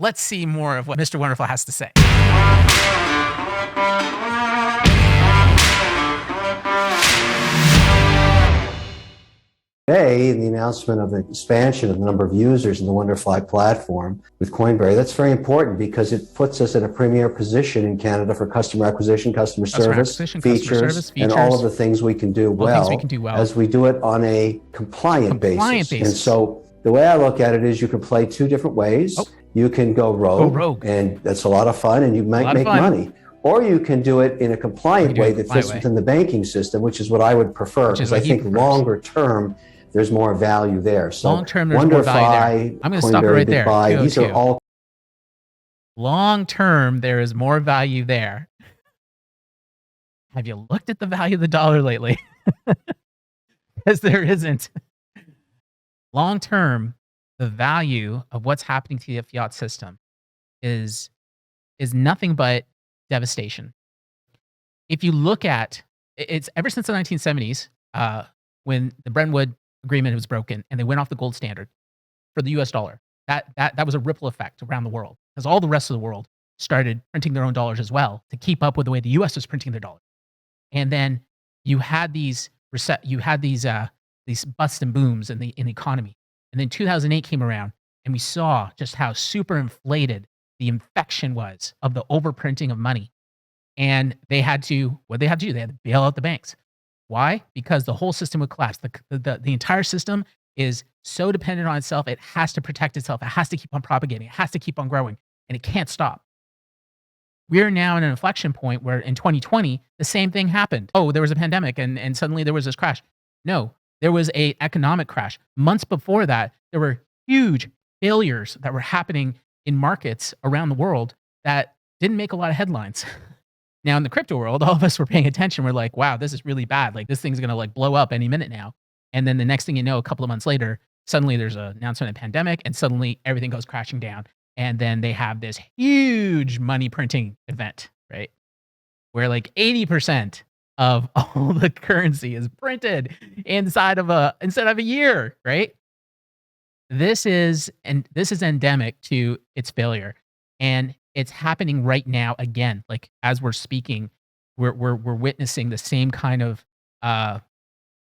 let's see more of what Mr. Wonderful has to say. Today, in the announcement of the expansion of the number of users in the Wonderfly platform with Coinberry, that's very important because it puts us in a premier position in Canada for customer acquisition, customer service, features, and all of the things we can do well as we do it on a compliant basis. And so the way I look at it is you can play two different ways. You can go rogue, and that's a lot of fun, and you might make money. Or you can do it in a compliant way that fits within the banking system, which is what I would prefer, because I think longer term, there's more value there. So long term, there's more value there. I'm going to stop it right there. These are all long term. There is more value there. Have you looked at the value of the dollar lately? Because there isn't. Long term, the value of what's happening to the fiat system is nothing but devastation. If you look at it's ever since the 1970s, when the Bretton Woods agreement was broken and they went off the gold standard for the US dollar, that was a ripple effect around the world because all the rest of the world started printing their own dollars as well to keep up with the way the US was printing their dollars. And then you had these busts and booms in the economy. And then 2008 came around and we saw just how super inflated the infection was of the overprinting of money. And they had to bail out the banks. Why? Because the whole system would collapse. The entire system is so dependent on itself. It has to protect itself. It has to keep on propagating. It has to keep on growing, and it can't stop. We're now in an inflection point where in 2020, the same thing happened. Oh, there was a pandemic, and suddenly there was this crash. No, there was an economic crash. Months before that, there were huge failures that were happening in markets around the world that didn't make a lot of headlines. Now, in the crypto world, all of us were paying attention. We're like, wow, this is really bad. Like, this thing's going to like blow up any minute now. And then the next thing you know, a couple of months later, suddenly there's an announcement of a pandemic and suddenly everything goes crashing down. And then they have this huge money printing event, right? Where like 80% of all the currency is printed inside of a year, right? This is endemic to its failure. And it's happening right now again. Like as we're speaking, we're witnessing the same kind of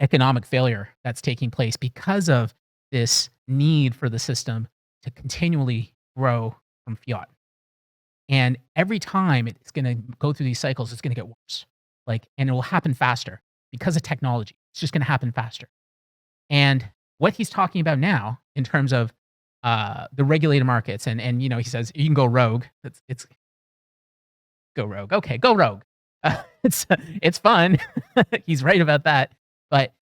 economic failure that's taking place because of this need for the system to continually grow from fiat. And every time it's going to go through these cycles, it's going to get worse. And it will happen faster because of technology. It's just going to happen faster. And what he's talking about now in terms of the regulated markets, and he says you can go rogue. It's go rogue. Okay, go rogue. It's fun. He's right about that.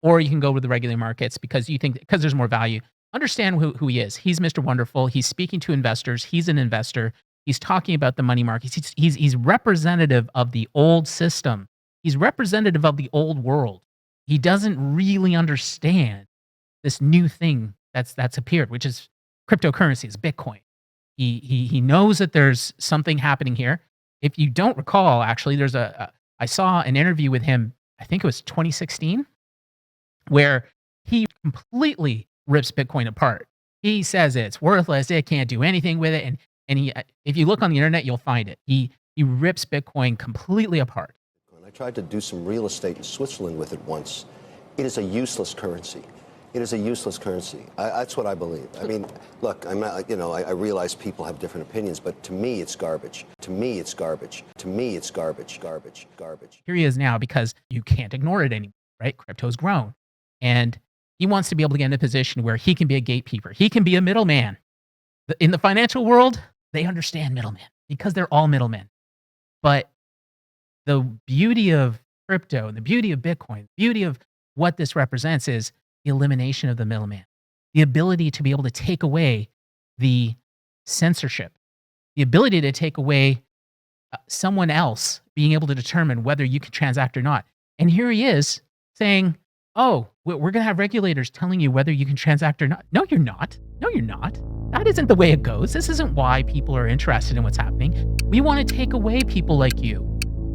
Or you can go with the regulated markets because there's more value. Understand who he is. He's Mr. Wonderful. He's speaking to investors. He's an investor. He's talking about the money markets. He's representative of the old system. He's representative of the old world. He doesn't really understand this new thing that's appeared, which is cryptocurrencies, Bitcoin. He knows that there's something happening here. If you don't recall, actually, I saw an interview with him, I think it was 2016, where he completely rips Bitcoin apart. He says it's worthless, it can't do anything with it, and he, if you look on the internet, you'll find it. He rips Bitcoin completely apart. I tried to do some real estate in Switzerland with it once. It is a useless currency. It is a useless currency. That's what I believe. I mean, look, I'm not, I realize people have different opinions, but to me, it's garbage. To me, it's garbage. To me, it's garbage, garbage, garbage. Here he is now because you can't ignore it anymore, right? Crypto's grown. And he wants to be able to get in a position where he can be a gatekeeper. He can be a middleman. In the financial world, they understand middlemen because they're all middlemen. But the beauty of crypto and the beauty of Bitcoin, the beauty of what this represents is the elimination of the middleman, the ability to be able to take away the censorship, the ability to take away someone else being able to determine whether you can transact or not. And here he is saying, oh, we're going to have regulators telling you whether you can transact or not. No, you're not. No, you're not. That isn't the way it goes. This isn't why people are interested in what's happening. We want to take away people like you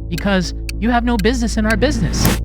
because you have no business in our business.